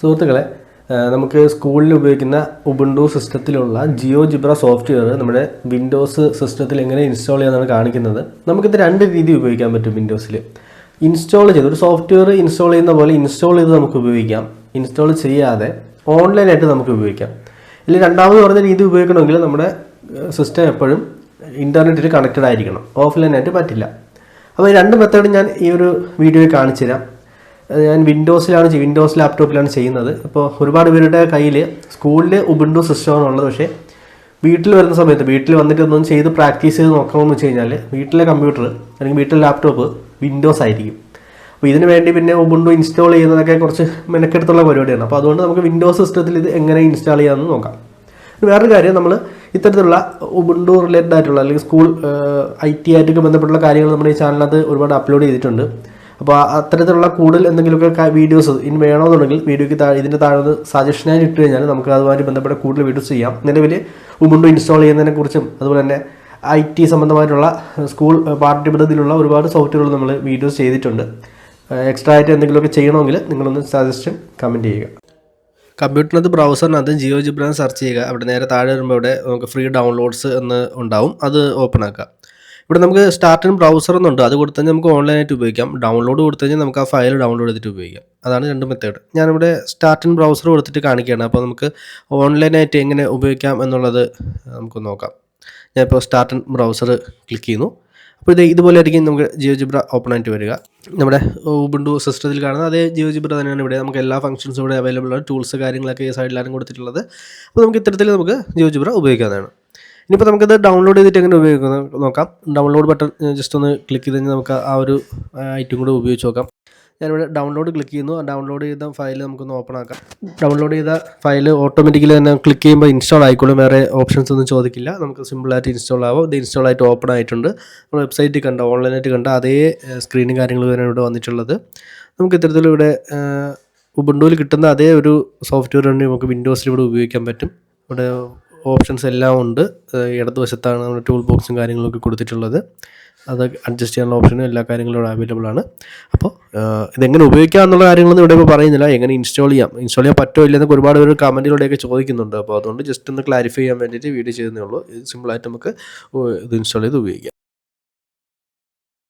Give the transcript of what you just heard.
സുഹൃത്തുക്കളെ, നമുക്ക് സ്കൂളിൽ ഉപയോഗിക്കുന്ന ഉബുണ്ടു സിസ്റ്റത്തിലുള്ള ജിയോജിബ്ര സോഫ്റ്റ്വെയർ നമ്മുടെ വിൻഡോസ് സിസ്റ്റത്തിൽ എങ്ങനെ ഇൻസ്റ്റാൾ ചെയ്യാനാണ് കാണിക്കുന്നത്. നമുക്കിത് രണ്ട് രീതി ഉപയോഗിക്കാൻ പറ്റും. വിൻഡോസിൽ ഇൻസ്റ്റാൾ ചെയ്ത് ഒരു സോഫ്റ്റ്വെയർ ഇൻസ്റ്റാൾ ചെയ്യുന്ന പോലെ ഇൻസ്റ്റാൾ ചെയ്ത് നമുക്ക് ഉപയോഗിക്കാം. ഇൻസ്റ്റാൾ ചെയ്യാതെ ഓൺലൈനായിട്ട് നമുക്ക് ഉപയോഗിക്കാം. ഇല്ല, രണ്ടാമത് പറഞ്ഞ രീതി ഉപയോഗിക്കണമെങ്കിൽ നമ്മുടെ സിസ്റ്റം എപ്പോഴും ഇൻ്റർനെറ്റിൽ കണക്റ്റഡ് ആയിരിക്കണം. ഓഫ്ലൈനായിട്ട് പറ്റില്ല. അപ്പോൾ ഈ രണ്ട് മെത്തേഡ് ഞാൻ ഈ ഒരു വീഡിയോയിൽ കാണിച്ചു തരാം. ഞാൻ വിൻഡോസ് ലാപ്ടോപ്പിലാണ് ചെയ്യുന്നത്. ഇപ്പോൾ ഒരുപാട് പേരുടെ കയ്യിൽ സ്കൂളിൽ ഉബുണ്ടു സിസ്റ്റമാണ് ഉള്ളത്. പക്ഷേ വീട്ടിൽ വരുന്ന സമയത്ത് വീട്ടിൽ വന്നിട്ട് ഒന്നും ചെയ്ത് പ്രാക്ടീസ് ചെയ്ത് നോക്കണമെന്ന് വെച്ച് കഴിഞ്ഞാൽ വീട്ടിലെ കമ്പ്യൂട്ടർ അല്ലെങ്കിൽ വീട്ടിലെ ലാപ്ടോപ്പ് വിൻഡോസ് ആയിരിക്കും. അപ്പോൾ ഇതിന് വേണ്ടി പിന്നെ ഉബുണ്ടു ഇൻസ്റ്റാൾ ചെയ്യുന്നതൊക്കെ കുറച്ച് മെനക്കെടുത്തുള്ള പരിപാടിയാണ്. അപ്പോൾ അതുകൊണ്ട് നമുക്ക് വിൻഡോസ് സിസ്റ്റത്തിൽ ഇത് എങ്ങനെ ഇൻസ്റ്റാൾ ചെയ്യാമെന്ന് നോക്കാം. വേറൊരു കാര്യം, നമ്മൾ ഇത്തരത്തിലുള്ള ഉബുണ്ടു റിലേറ്റഡ് ആയിട്ടുള്ള അല്ലെങ്കിൽ സ്കൂൾ IT ആയിട്ടൊക്കെ ബന്ധപ്പെട്ടുള്ള കാര്യങ്ങൾ നമ്മുടെ ഈ ചാനലിനകത്ത് ഒരുപാട് അപ്ലോഡ് ചെയ്തിട്ടുണ്ട്. അപ്പോൾ അത്തരത്തിലുള്ള കൂടുതൽ എന്തെങ്കിലുമൊക്കെ വീഡിയോസ് ഇനി വേണമെന്നുണ്ടെങ്കിൽ വീഡിയോയ്ക്ക് ഇതിൻ്റെ താഴെ സജഷനായി ഇട്ട് കഴിഞ്ഞാൽ നമുക്ക് അതുമായി ബന്ധപ്പെട്ട കൂടുതൽ വീഡിയോസ് ചെയ്യാം. നിലവിൽ ഉബുണ്ടു ഇൻസ്റ്റാൾ ചെയ്യുന്നതിനെക്കുറിച്ചും അതുപോലെ തന്നെ IT സംബന്ധമായിട്ടുള്ള സ്കൂൾ പാഠ്യപദ്ധതിയിലുള്ള ഒരുപാട് സോഫ്റ്റ്വെയറുകൾ നമ്മൾ വീഡിയോസ് ചെയ്തിട്ടുണ്ട്. എക്സ്ട്രാ ആയിട്ട് എന്തെങ്കിലുമൊക്കെ ചെയ്യണമെങ്കിൽ നിങ്ങളൊന്ന് സജഷൻ കമൻറ്റ് ചെയ്യുക. കമ്പ്യൂട്ടറിനകത്ത് ബ്രൗസറിനകത്ത് ജിയോജിബ്ര സെർച്ച് ചെയ്യുക. അവിടെ നേരെ താഴെ വരുമ്പോൾ ഇവിടെ നമുക്ക് ഫ്രീ ഡൗൺലോഡ്സ് എന്ന് ഉണ്ടാവും. അത് ഓപ്പൺ ആക്കുക. ഇവിടെ നമുക്ക് സ്റ്റാർട്ട് ഇൻ ബ്രൗസർ എന്നുണ്ട്. അത് കൊടുത്തു കഴിഞ്ഞാൽ നമുക്ക് ഓൺലൈനായിട്ട് ഉപയോഗിക്കാം. ഡൗൺലോഡ് കൊടുത്തു കഴിഞ്ഞാൽ നമുക്ക് ആ ഫയൽ ഡൗൺലോഡ് ചെയ്തിട്ട് ഉപയോഗിക്കാം. അതാണ് രണ്ട് മെത്തേഡ്. ഞാനിവിടെ സ്റ്റാർട്ട് ഇൻ ബ്രൗസർ കൊടുത്തിട്ട് കാണിക്കുകയാണ്. അപ്പോൾ നമുക്ക് ഓൺലൈനായിട്ട് എങ്ങനെ ഉപയോഗിക്കാം എന്നുള്ളത് നമുക്ക് നോക്കാം. ഞാനിപ്പോൾ സ്റ്റാർട്ട് ഇൻ ബ്രൗസർ ക്ലിക്ക് ചെയ്യുന്നു. അപ്പോൾ ഇതുപോലെ ആയിരിക്കും നമുക്ക് ജിയോജിബ്ര ഓപ്പൺ ആയിട്ട് വരിക. നമ്മുടെ ഉബുണ്ടു സിസ്റ്റത്തിൽ കാണുന്ന അതേ ജിയോജിബ്ര തന്നെയാണ് ഇവിടെ. നമുക്ക് എല്ലാ ഫംഗ്ഷൻസും ഇവിടെ അവൈലബിൾ ആണ്. ടൂൾസ് കാര്യങ്ങളൊക്കെ ഈ സൈഡിലാണ് കൊടുത്തിട്ടുള്ളത്. അപ്പോൾ നമുക്ക് ഇത്തരത്തിൽ നമുക്ക് ജിയോജിബ്ര ഉപയോഗിക്കാവുന്നതാണ്. ഇനിയിപ്പോൾ നമുക്കത് ഡൗൺലോഡ് ചെയ്തിട്ട് എങ്ങനെ ഉപയോഗിക്കുന്നത് നോക്കാം. ഡൗൺലോഡ് ബട്ടൺ ജസ്റ്റ് ഒന്ന് ക്ലിക്ക് ചെയ്ത് കഴിഞ്ഞാൽ നമുക്ക് ആ ഒരു ഐറ്റം കൂടെ ഉപയോഗിച്ച് നോക്കാം. ഞാനിവിടെ ഡൗൺലോഡ് ക്ലിക്ക് ചെയ്യുന്നു. ഡൗൺലോഡ് ചെയ്ത ഫയൽ നമുക്കൊന്ന് ഓപ്പൺ ആക്കാം. ഡൗൺലോഡ് ചെയ്ത ഫയൽ ഓട്ടോമാറ്റിക്കലി തന്നെ ക്ലിക്ക് ചെയ്യുമ്പോൾ ഇൻസ്റ്റാൾ ആയിക്കോളും. വേറെ ഓപ്ഷൻസ് ഒന്നും ചോദിക്കില്ല. നമുക്ക് സിമ്പിളായിട്ട് ഇൻസ്റ്റാൾ ആവും. ഇത് ഇൻസ്റ്റാൾ ആയിട്ട് ഓപ്പൺ ആയിട്ടുണ്ട്. നമ്മൾ വെബ്സൈറ്റിൽ കണ്ട ഓൺലൈനായിട്ട് കണ്ട അതേ സ്ക്രീനും കാര്യങ്ങളും തന്നെ ഇവിടെ വന്നിട്ടുള്ളത്. നമുക്ക് ഇത്തരത്തിലൂടെ ഉബുണ്ടുവിൽ കിട്ടുന്ന അതേ ഒരു സോഫ്റ്റ്വെയർ തന്നെ നമുക്ക് വിൻഡോസിൽ ഇവിടെ ഉപയോഗിക്കാൻ പറ്റും. ഇവിടെ ഓപ്ഷൻസ് എല്ലാം ഉണ്ട്. ഇടതുവശത്താണ് നമ്മുടെ ടൂൾ ബോക്സും കാര്യങ്ങളൊക്കെ കൊടുത്തിട്ടുള്ളത്. അത് അഡ്ജസ്റ്റ് ചെയ്യാനുള്ള ഓപ്ഷനും എല്ലാ കാര്യങ്ങളും ഇവിടെ അവൈലബിൾ ആണ്. അപ്പോൾ ഇതെങ്ങനെ ഉപയോഗിക്കാം എന്നുള്ള കാര്യങ്ങളൊന്നും ഇവിടെ ഇപ്പോൾ പറയുന്നില്ല. എങ്ങനെ ഇൻസ്റ്റാൾ ചെയ്യാൻ പറ്റുമോ ഇല്ലെന്നൊക്കെ ഒരുപാട് പേര് കമൻറ്റിലൂടെയൊക്കെ ചോദിക്കുന്നുണ്ട്. അപ്പോൾ അതുകൊണ്ട് ജസ്റ്റ് ഒന്ന് ക്ലാരിഫൈ ചെയ്യാൻ വേണ്ടിയിട്ട് വീഡിയോ ചെയ്യുന്നേ ഉള്ളൂ. ഇത് സിമ്പിളായിട്ട് നമുക്ക് ഇത് ഇൻസ്റ്റാൾ ചെയ്ത് ഉപയോഗിക്കാം.